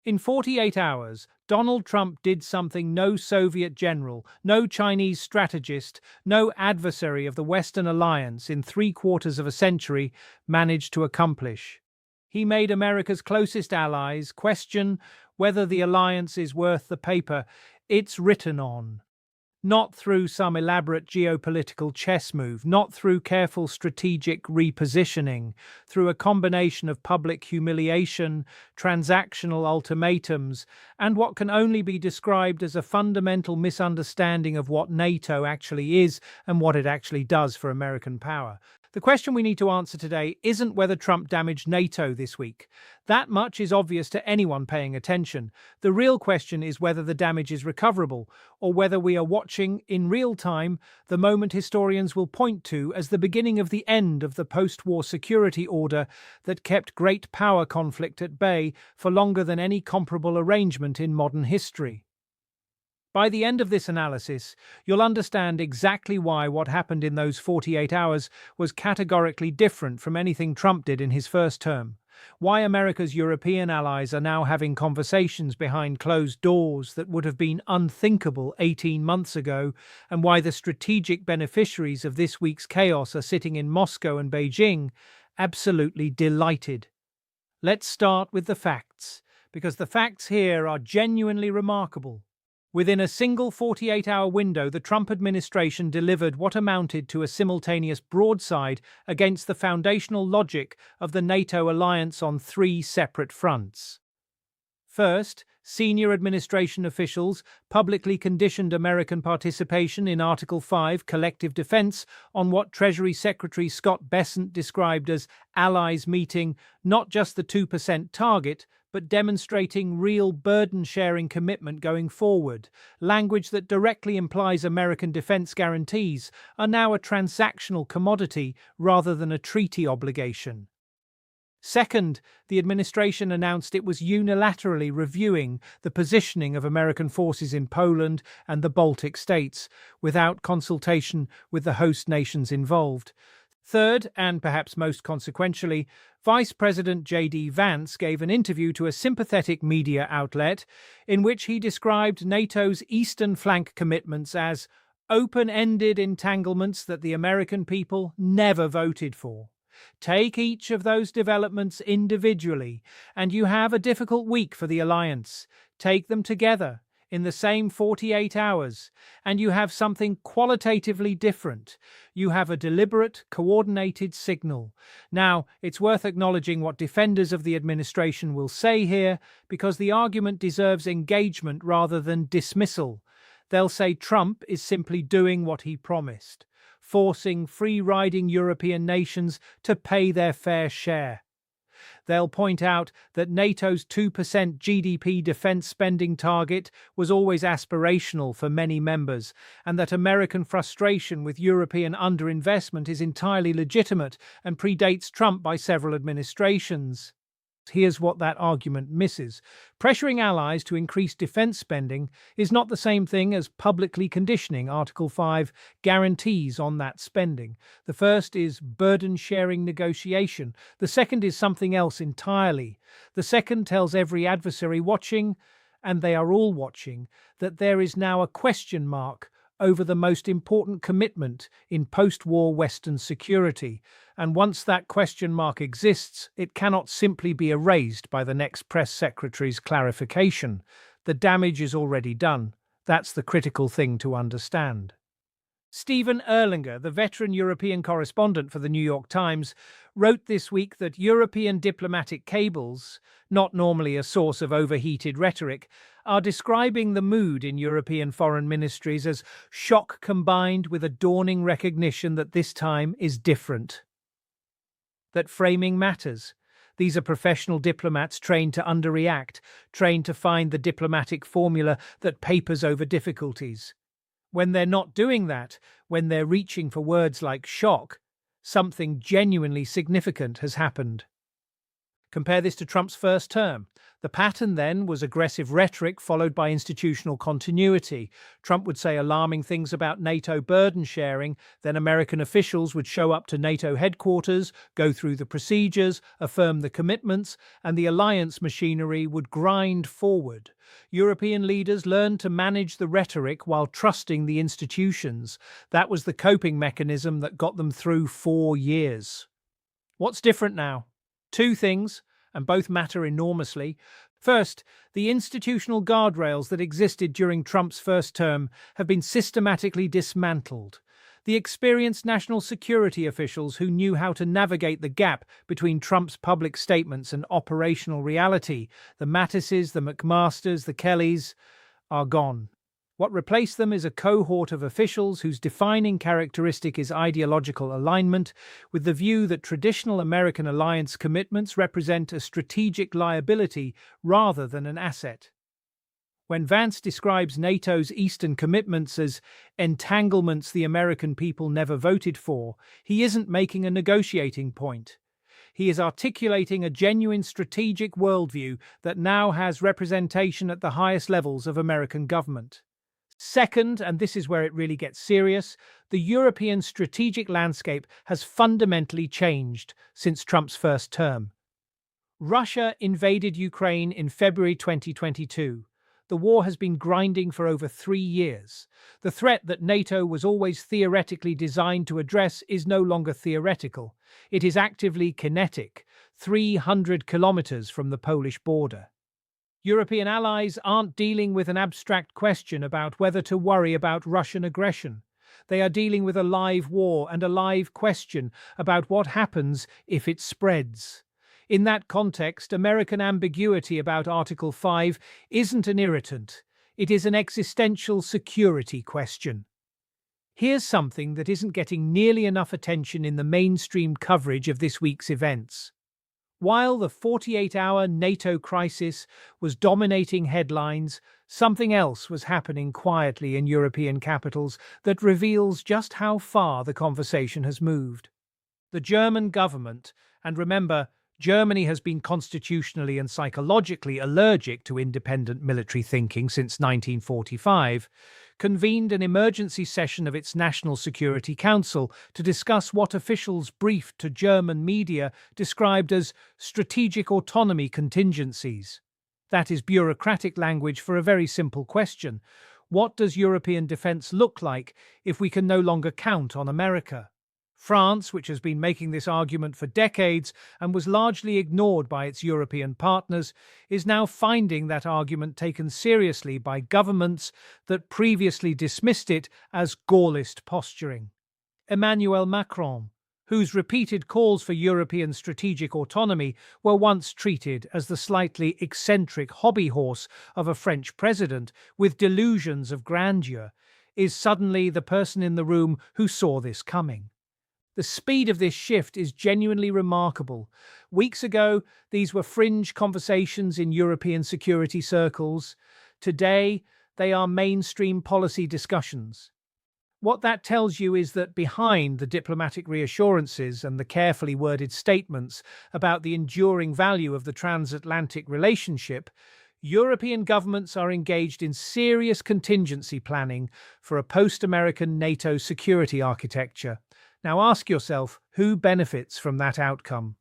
In 48 hours, Donald Trump did something no Soviet general, no Chinese strategist, no adversary of the Western alliance in three-quarters of a century managed to accomplish. He made America's closest allies question whether the alliance is worth the paper it's written on. Not through some elaborate geopolitical chess move, not through careful strategic repositioning, through a combination of public humiliation, transactional ultimatums, and what can only be described as a fundamental misunderstanding of what NATO actually is and what it actually does for American power. The question we need to answer today isn't whether Trump damaged NATO this week. That much is obvious to anyone paying attention. The real question is whether the damage is recoverable, or whether we are watching, in real time, the moment historians will point to as the beginning of the end of the post-war security order that kept great power conflict at bay for longer than any comparable arrangement in modern history. By the end of this analysis, you'll understand exactly why what happened in those 48 hours was categorically different from anything Trump did in his first term, why America's European allies are now having conversations behind closed doors that would have been unthinkable 18 months ago, and why the strategic beneficiaries of this week's chaos are sitting in Moscow and Beijing, absolutely delighted. Let's start with the facts, because the facts here are genuinely remarkable. Within a single 48-hour window, the Trump administration delivered what amounted to a simultaneous broadside against the foundational logic of the NATO alliance on three separate fronts. First, senior administration officials publicly conditioned American participation in Article 5 collective defense on what Treasury Secretary Scott Bessent described as allies meeting not just the 2% target, but demonstrating real burden-sharing commitment going forward. Language that directly implies American defense guarantees are now a transactional commodity rather than a treaty obligation. Second, the administration announced it was unilaterally reviewing the positioning of American forces in Poland and the Baltic states, without consultation with the host nations involved. Third, and perhaps most consequentially, Vice President J.D. Vance gave an interview to a sympathetic media outlet in which he described NATO's eastern flank commitments as open-ended entanglements that the American people never voted for. Take each of those developments individually, and you have a difficult week for the alliance. Take them together in the same 48 hours, and you have something qualitatively different. You have a deliberate, coordinated signal. Now, it's worth acknowledging what defenders of the administration will say here, because the argument deserves engagement rather than dismissal. They'll say Trump is simply doing what he promised, forcing free-riding European nations to pay their fair share. They'll point out that NATO's 2% GDP defense spending target was always aspirational for many members, and that American frustration with European underinvestment is entirely legitimate and predates Trump by several administrations. Here's what that argument misses. Pressuring allies to increase defense spending is not the same thing as publicly conditioning Article 5 guarantees on that spending. The first is burden-sharing negotiation. The second is something else entirely. The second tells every adversary watching, and they are all watching, that there is now a question mark over the most important commitment in post-war Western security, and once that question mark exists, it cannot simply be erased by the next press secretary's clarification. The damage is already done. That's the critical thing to understand. Stephen Erlanger, the veteran European correspondent for the New York Times, wrote this week that European diplomatic cables, not normally a source of overheated rhetoric, are describing the mood in European foreign ministries as shock combined with a dawning recognition that this time is different. That framing matters. These are professional diplomats trained to underreact, trained to find the diplomatic formula that papers over difficulties. When they're not doing that, when they're reaching for words like shock, something genuinely significant has happened. Compare this to Trump's first term. The pattern then was aggressive rhetoric followed by institutional continuity. Trump would say alarming things about NATO burden sharing, then American officials would show up to NATO headquarters, go through the procedures, affirm the commitments, and the alliance machinery would grind forward. European leaders learned to manage the rhetoric while trusting the institutions. That was the coping mechanism that got them through 4 years. What's different now? Two things, and both matter enormously. First, the institutional guardrails that existed during Trump's first term have been systematically dismantled. The experienced national security officials who knew how to navigate the gap between Trump's public statements and operational reality, the Mattises, the McMasters, the Kellys, are gone. What replaced them is a cohort of officials whose defining characteristic is ideological alignment, with the view that traditional American alliance commitments represent a strategic liability rather than an asset. When Vance describes NATO's Eastern commitments as entanglements the American people never voted for, he isn't making a negotiating point. He is articulating a genuine strategic worldview that now has representation at the highest levels of American government. Second, and this is where it really gets serious, the European strategic landscape has fundamentally changed since Trump's first term. Russia invaded Ukraine in February 2022. The war has been grinding for over 3 years. The threat that NATO was always theoretically designed to address is no longer theoretical. It is actively kinetic, 300 kilometers from the Polish border. European allies aren't dealing with an abstract question about whether to worry about Russian aggression. They are dealing with a live war and a live question about what happens if it spreads. In that context, American ambiguity about Article 5 isn't an irritant. It is an existential security question. Here's something that isn't getting nearly enough attention in the mainstream coverage of this week's events. While the 48-hour NATO crisis was dominating headlines, something else was happening quietly in European capitals that reveals just how far the conversation has moved. The German government, and remember, Germany has been constitutionally and psychologically allergic to independent military thinking since 1945, convened an emergency session of its National Security Council to discuss what officials briefed to German media described as strategic autonomy contingencies. That is bureaucratic language for a very simple question. What does European defense look like if we can no longer count on America? France, which has been making this argument for decades and was largely ignored by its European partners, is now finding that argument taken seriously by governments that previously dismissed it as Gaullist posturing. Emmanuel Macron, whose repeated calls for European strategic autonomy were once treated as the slightly eccentric hobby horse of a French president with delusions of grandeur, is suddenly the person in the room who saw this coming. The speed of this shift is genuinely remarkable. Weeks ago, these were fringe conversations in European security circles. Today, they are mainstream policy discussions. What that tells you is that behind the diplomatic reassurances and the carefully worded statements about the enduring value of the transatlantic relationship, European governments are engaged in serious contingency planning for a post-American NATO security architecture. Now ask yourself, who benefits from that outcome?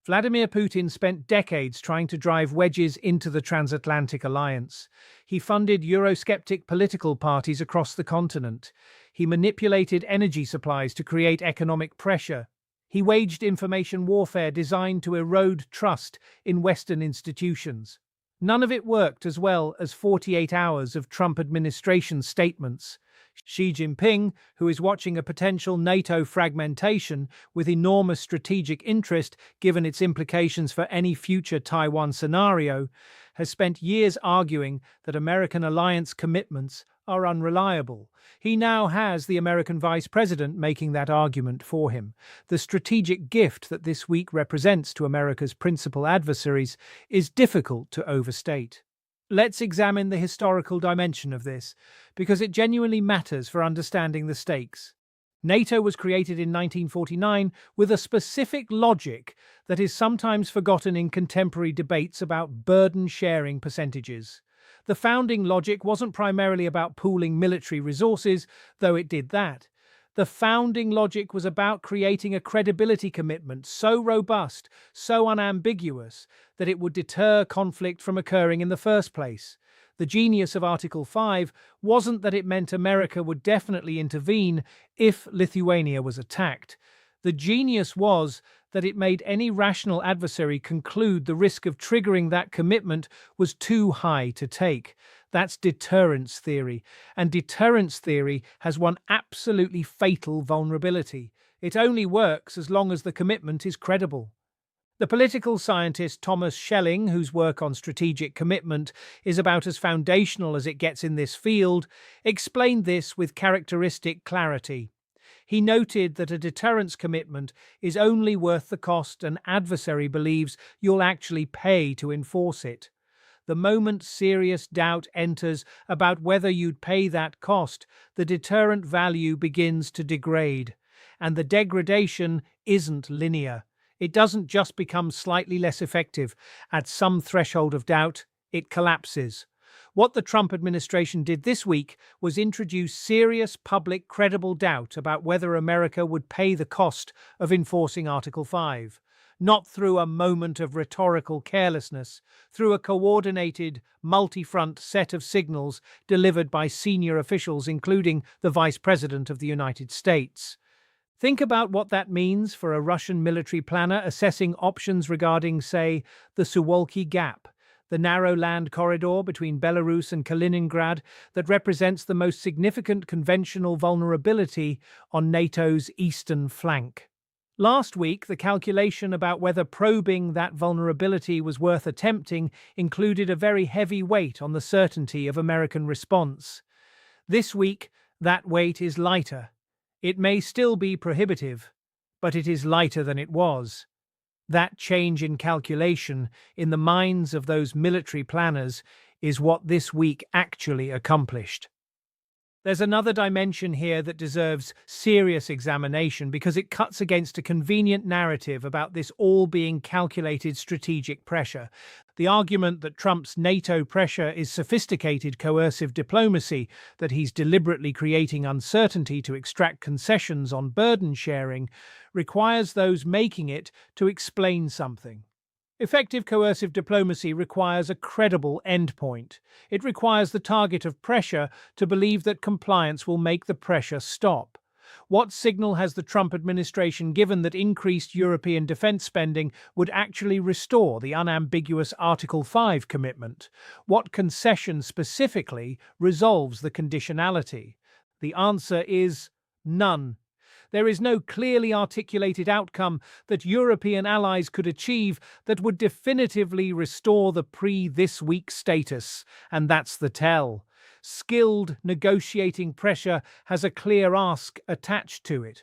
Vladimir Putin spent decades trying to drive wedges into the transatlantic alliance. He funded Eurosceptic political parties across the continent. He manipulated energy supplies to create economic pressure. He waged information warfare designed to erode trust in Western institutions. None of it worked as well as 48 hours of Trump administration statements. Xi Jinping, who is watching a potential NATO fragmentation with enormous strategic interest given its implications for any future Taiwan scenario, has spent years arguing that American alliance commitments are unreliable. He now has the American vice president making that argument for him. The strategic gift that this week represents to America's principal adversaries is difficult to overstate. Let's examine the historical dimension of this, because it genuinely matters for understanding the stakes. NATO was created in 1949 with a specific logic that is sometimes forgotten in contemporary debates about burden sharing percentages. The founding logic wasn't primarily about pooling military resources, though it did that. The founding logic was about creating a credibility commitment so robust, so unambiguous, that it would deter conflict from occurring in the first place. The genius of Article 5 wasn't that it meant America would definitely intervene if Lithuania was attacked. The genius was that it made any rational adversary conclude the risk of triggering that commitment was too high to take. That's deterrence theory, and deterrence theory has one absolutely fatal vulnerability. It only works as long as the commitment is credible. The political scientist Thomas Schelling, whose work on strategic commitment is about as foundational as it gets in this field, explained this with characteristic clarity. He noted that a deterrence commitment is only worth the cost an adversary believes you'll actually pay to enforce it. The moment serious doubt enters about whether you'd pay that cost, the deterrent value begins to degrade. And the degradation isn't linear. It doesn't just become slightly less effective. At some threshold of doubt, it collapses. What the Trump administration did this week was introduce serious public credible doubt about whether America would pay the cost of enforcing Article 5. Not through a moment of rhetorical carelessness, through a coordinated, multi-front set of signals delivered by senior officials, including the Vice President of the United States. Think about what that means for a Russian military planner assessing options regarding, say, the Suwalki Gap, the narrow land corridor between Belarus and Kaliningrad that represents the most significant conventional vulnerability on NATO's eastern flank. Last week, the calculation about whether probing that vulnerability was worth attempting included a very heavy weight on the certainty of American response. This week, that weight is lighter. It may still be prohibitive, but it is lighter than it was. That change in calculation in the minds of those military planners is what this week actually accomplished. There's another dimension here that deserves serious examination because it cuts against a convenient narrative about this all being calculated strategic pressure. The argument that Trump's NATO pressure is sophisticated coercive diplomacy, that he's deliberately creating uncertainty to extract concessions on burden sharing, requires those making it to explain something. Effective coercive diplomacy requires a credible endpoint. It requires the target of pressure to believe that compliance will make the pressure stop. What signal has the Trump administration given that increased European defense spending would actually restore the unambiguous Article 5 commitment? What concession specifically resolves the conditionality? The answer is none. There is no clearly articulated outcome that European allies could achieve that would definitively restore the pre-this week status, and that's the tell. Skilled negotiating pressure has a clear ask attached to it.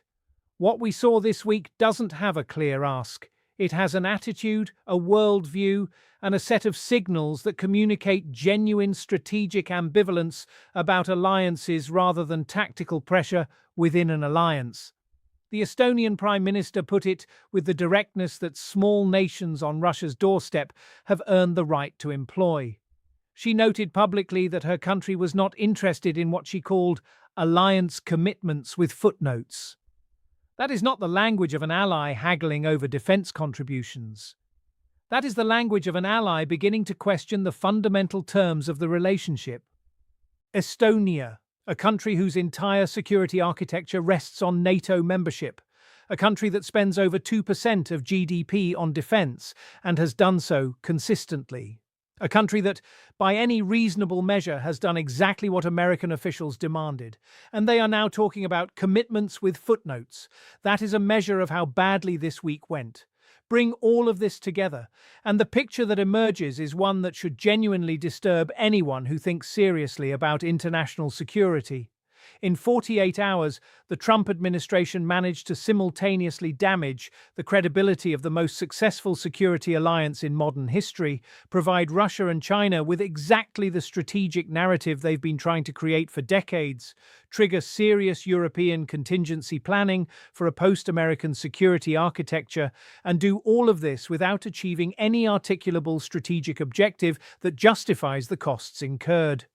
What we saw this week doesn't have a clear ask. It has an attitude, a worldview, and a set of signals that communicate genuine strategic ambivalence about alliances rather than tactical pressure within an alliance. The Estonian Prime Minister put it with the directness that small nations on Russia's doorstep have earned the right to employ. She noted publicly that her country was not interested in what she called alliance commitments with footnotes. That is not the language of an ally haggling over defense contributions. That is the language of an ally beginning to question the fundamental terms of the relationship. Estonia, a country whose entire security architecture rests on NATO membership, a country that spends over 2% of GDP on defense and has done so consistently. A country that, by any reasonable measure, has done exactly what American officials demanded. And they are now talking about commitments with footnotes. That is a measure of how badly this week went. Bring all of this together, and the picture that emerges is one that should genuinely disturb anyone who thinks seriously about international security. In 48 hours, the Trump administration managed to simultaneously damage the credibility of the most successful security alliance in modern history, provide Russia and China with exactly the strategic narrative they've been trying to create for decades, trigger serious European contingency planning for a post-American security architecture, and do all of this without achieving any articulable strategic objective that justifies the costs incurred.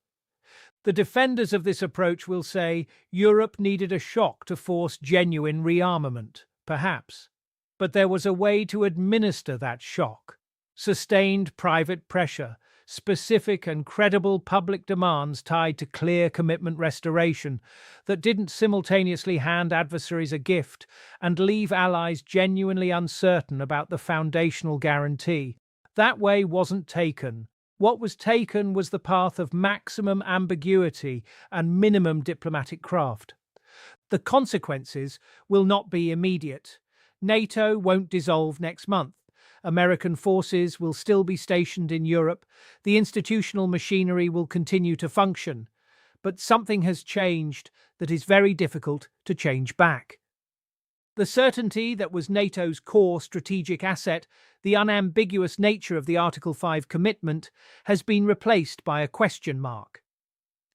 The defenders of this approach will say Europe needed a shock to force genuine rearmament, perhaps. But there was a way to administer that shock. Sustained private pressure, specific and credible public demands tied to clear commitment restoration that didn't simultaneously hand adversaries a gift and leave allies genuinely uncertain about the foundational guarantee. That way wasn't taken. What was taken was the path of maximum ambiguity and minimum diplomatic craft. The consequences will not be immediate. NATO won't dissolve next month. American forces will still be stationed in Europe. The institutional machinery will continue to function. But something has changed that is very difficult to change back. The certainty that was NATO's core strategic asset, the unambiguous nature of the Article 5 commitment, has been replaced by a question mark.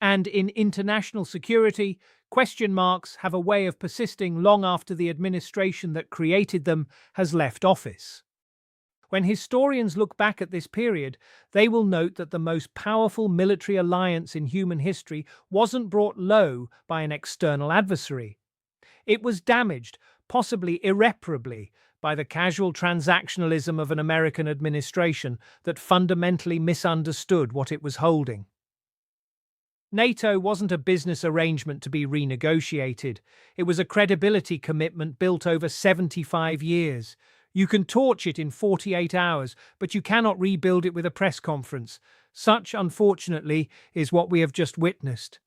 And in international security, question marks have a way of persisting long after the administration that created them has left office. When historians look back at this period, they will note that the most powerful military alliance in human history wasn't brought low by an external adversary. It was damaged, possibly irreparably, by the casual transactionalism of an American administration that fundamentally misunderstood what it was holding. NATO wasn't a business arrangement to be renegotiated. It was a credibility commitment built over 75 years. You can torch it in 48 hours, but you cannot rebuild it with a press conference. Such, unfortunately, is what we have just witnessed.